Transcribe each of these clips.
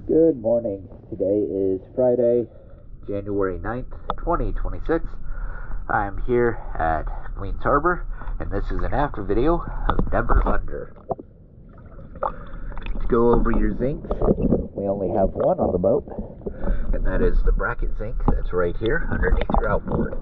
Good morning. Today is Friday, January 9th, 2026. I'm here at Queens Harbor, and this is an after video of Never Under. To go over your zincs, we only have one on the boat, and that is the bracket zinc that's right here underneath your outboard.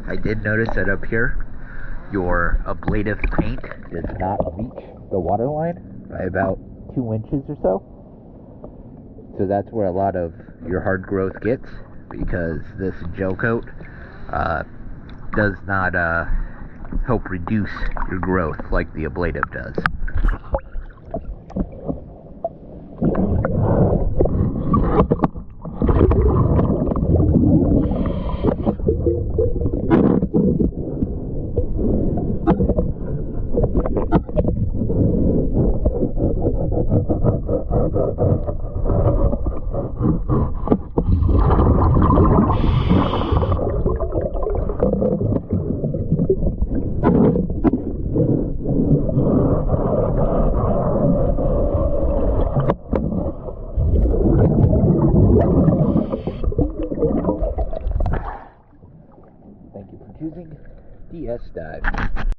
I did notice that up here, your ablative paint does not reach the water line by about 2 inches or so. So that's where a lot of your hard growth gets, because this gel coat does not help reduce your growth like the ablative does.